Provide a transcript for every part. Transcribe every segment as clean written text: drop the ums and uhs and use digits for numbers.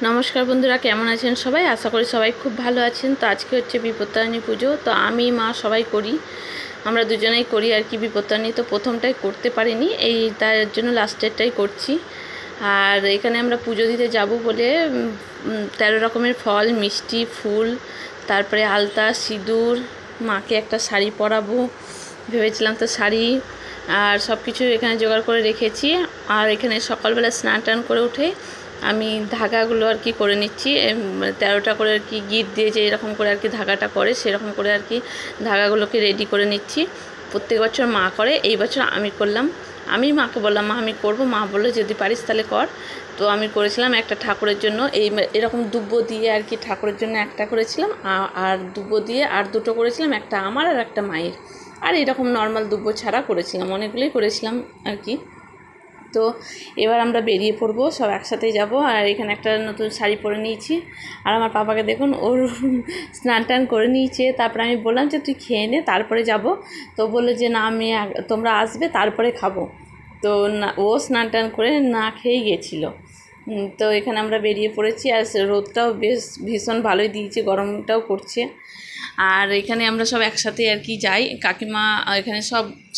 নমস্কার বন্ধুরা, কেমন আছেন সবাই? আশা করি সবাই খুব ভালো আছেন। তো আজকে হচ্ছে বিপত্তারিণী পুজো। তো আমি মা সবাই করি, আমরা দুজনেই করি আর কি বিপত্তারিণী। তো প্রথমটাই করতে পারিনি, এই তার জন্য লাস্টেরটাই করছি। আর এখানে আমরা পুজো দিতে যাব বলে 13 রকমের ফল, মিষ্টি, ফুল, তারপরে আলতা, সিঁদুর, মাকে একটা শাড়ি পরাবো ভেবেছিলাম, তো শাড়ি আর সব কিছু এখানে জোগাড় করে রেখেছি। আর এখানে সকালবেলা স্নান টান করে উঠে আমি ধাগাগুলো আর কি করে নিচ্ছি, 13টা করে আর কি গিট দিয়ে যে এরকম করে আর কি ধাগাটা করে সেরকম করে আর কি ধাগাগুলোকে রেডি করে নিচ্ছি। প্রত্যেক বছর মা করে, এই বছর আমি করলাম। আমি মাকে বললাম, মা আমি করব। মা বললো যদি পারিস তাহলে কর। তো আমি করেছিলাম একটা ঠাকুরের জন্য, এরকম দুব্বো দিয়ে আর কি ঠাকুরের জন্য একটা করেছিলাম, আর দুব্বো দিয়ে আর দুটো করেছিলাম, একটা আমার আর একটা মায়ের। আর এরকম নর্মাল দুব্বো ছাড়া করেছিলাম, অনেকগুলোই করেছিলাম আর কি। তো এবার আমরা বেরিয়ে পড়বো, সব একসাথেই যাব। আর এখানে একটা নতুন শাড়ি পরে নিয়েছি। আর আমার পাপাকে দেখুন, ওর স্নান টান করে নিয়েছে। তারপরে আমি বললাম যে তুই খেয়ে নে, তারপরে যাব। তো বললো যে না, তোমরা আসবে তারপরে খাবো। তো না, ও স্নান টান করে না খেয়েই গেছিলো। তো এখানে আমরা বেরিয়ে পড়েছি। আর রোদটাও বেশ ভীষণ ভালোই দিয়েছে, গরমটাও করছে। আর এখানে আমরা সব একসাথে আর কি যাই, কাকিমা এখানে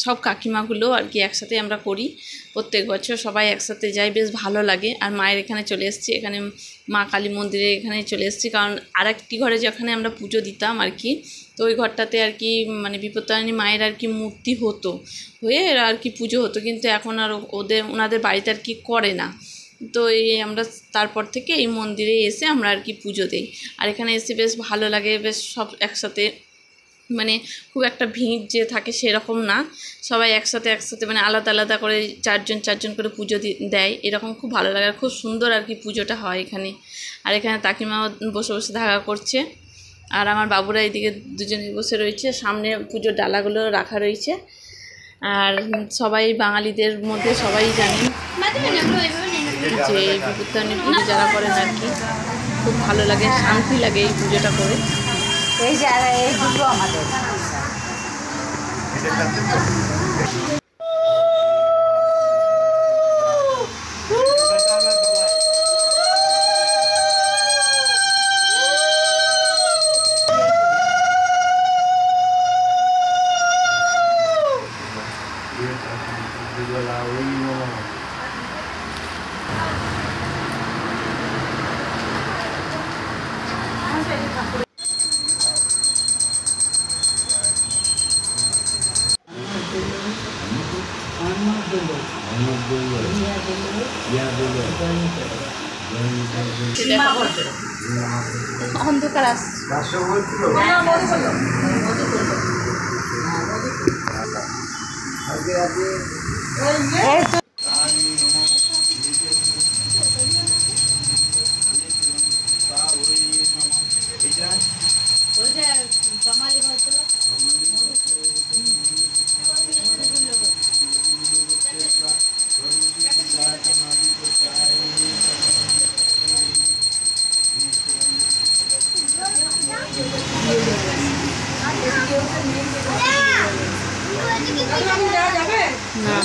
সব কাকিমাগুলো আর কি একসাথে আমরা করি প্রত্যেক বছর, সবাই একসাথে যাই, বেশ ভালো লাগে। আর মায়ের এখানে চলে এসেছি, এখানে মা কালী মন্দিরে এখানে চলে এসেছি, কারণ আরেকটি ঘরে যেখানে আমরা পুজো দিতাম আর কি, তো ওই ঘরটাতে আর কি মানে বিপত্তারিণী মায়ের আর কি মূর্তি হতো, হয়ে আর কি পুজো হতো, কিন্তু এখন আর ওনাদের বাড়িতে আর কি করে না। তো এই আমরা তারপর থেকে এই মন্দিরে এসে আমরা আর কি পুজো দিই। আর এখানে এসে বেশ ভালো লাগে, বেশ সব একসাথে, মানে খুব একটা ভিড় যে থাকে সেরকম না, সবাই একসাথে মানে আলাদা আলাদা করে চারজন করে পুজো দেয়, এরকম খুব ভালো লাগে। আর খুব সুন্দর আর কি পুজোটা হয় এখানে। আর এখানে কাকিমাও বসে বসে ধাগা করছে, আর আমার বাবুরা এইদিকে দুজনে বসে রয়েছে, সামনে পুজোর ডালাগুলো রাখা রয়েছে। আর সবাই বাঙালিদের মধ্যে সবাই জানেন যে বিপত্তারিণী পুজো যারা করেন আর কি খুব ভালো লাগে, শান্তি লাগে এই পুজোটা করে। এই যে এই দুটো আমাদের অন্ধকার আসছে। না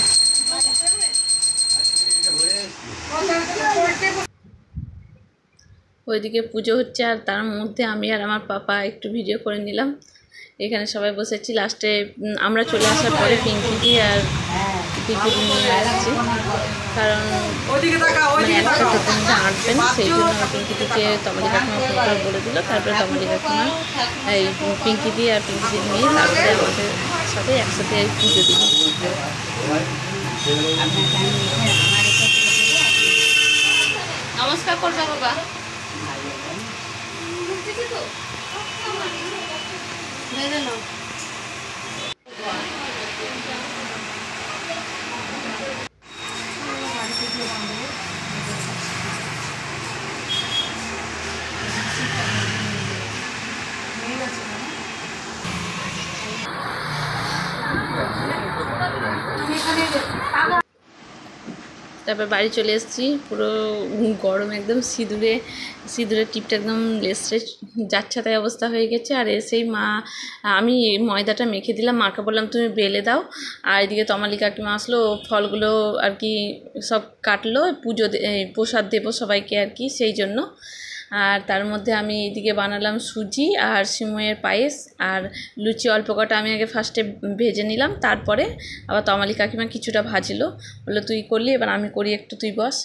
ওইদিকে পুজো হচ্ছে, আর তার মধ্যে আমি আর আমার পাপা একটু ভিডিও করে নিলাম। এখানে সবাই বসেছি, লাস্টে আমরা চলে আসার পরে পিঙ্কিদি আর পিঙ্কিদি নিয়ে আসছি, কারণ একটা মধ্যে আঁটবেন, সেই জন্য পিঙ্কিদিকে তমালি কাকিমা ফোন করে বলে দিল। তারপরে তমালি কাকিমা এই পিঙ্কিদি আর পিঙ্কিদি নিয়ে তারপরে আমাদের সাথে একসাথে পুজো দিল। নমস্কার করবে বাবা। তারপর বাড়ি চলে এসেছি, পুরো গরম একদম সিঁদুরের টিপটা একদম লেসে যাচ্ছে, তাই অবস্থা হয়ে গেছে। আর এসেই মা, আমি ময়দাটা মেখে দিলাম, মাকে বললাম তুমি বেলে দাও। আর এদিকে তমালি কাকিমা আসলো, ফলগুলো আর কি সব কাটলো, প্রসাদ দেবো সবাইকে আর কি, সেই জন্য। আর তার মধ্যে আমি এদিকে বানালাম সুজি আর সিমইয়ের পায়েস আর লুচি। অল্প কটা আমি আগে ফার্স্টে ভেজে নিলাম, তারপরে আবার তমালি কাকিমা কিছুটা ভাজলো, বললো তুই করলি, এবার আমি করি একটু, তুই বস।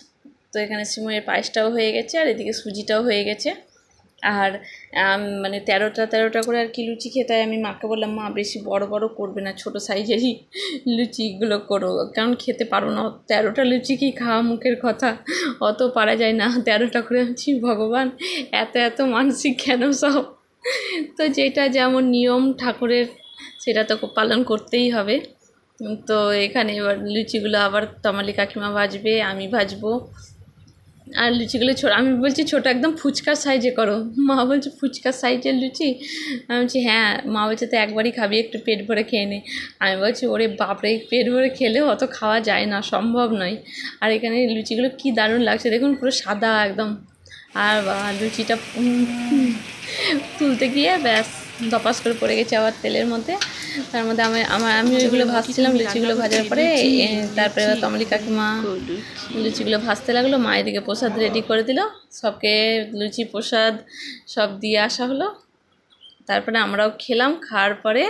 তো এখানে সিমইয়ের পায়েসটাও হয়ে গেছে আর এদিকে সুজিটাও হয়ে গেছে। আর মানে 13টা করে আর কি লুচি খেতে হয়। আমি মাকে বললাম, মা বেশি বড় বড় করবে না, ছোটো সাইজেরই লুচিগুলো করো, কারণ খেতে পারো না। 13টা লুচি কি খাওয়া মুখের কথা, অত পারা যায় না। 13টা করে আনছি, ভগবান এত মানসিক কেন সব। তো যেটা যেমন নিয়ম ঠাকুরের, সেটা তো পালন করতেই হবে। তো এখানে এবার লুচিগুলো আবার তমালি কাকিমা ভাজবে, আমি ভাজবো। আর লুচিগুলো আমি বলছি ছোটো একদম ফুচকার সাইজে করো, মা বলছে ফুচকার সাইজের লুচি। আমি বলছি হ্যাঁ। মা বলছে তো একবারই খাবি, একটু পেট ভরে খেয়ে নে। আমি বলছি ওরে বাপরে, পেট ভরে খেলেও অত খাওয়া যায় না, সম্ভব নয়। আর এখানে লুচিগুলো কি দারুণ লাগছে দেখুন, পুরো সাদা একদম। আর লুচিটা তুলতে গিয়ে ব্যাস ধপাস করে পড়ে গেছে আবার তেলের মধ্যে। তার মধ্যে আমি ওইগুলো ভাজছিলাম, লুচিগুলো ভাজার পরে তারপরে এবার তমালি কাকিমা লুচিগুলো ভাজতে লাগলো, মা এদিকে প্রসাদ রেডি করে দিল, সবকে লুচি প্রসাদ সব দিয়ে আসা হলো। তারপরে আমরাও খেলাম, খাওয়ার পরে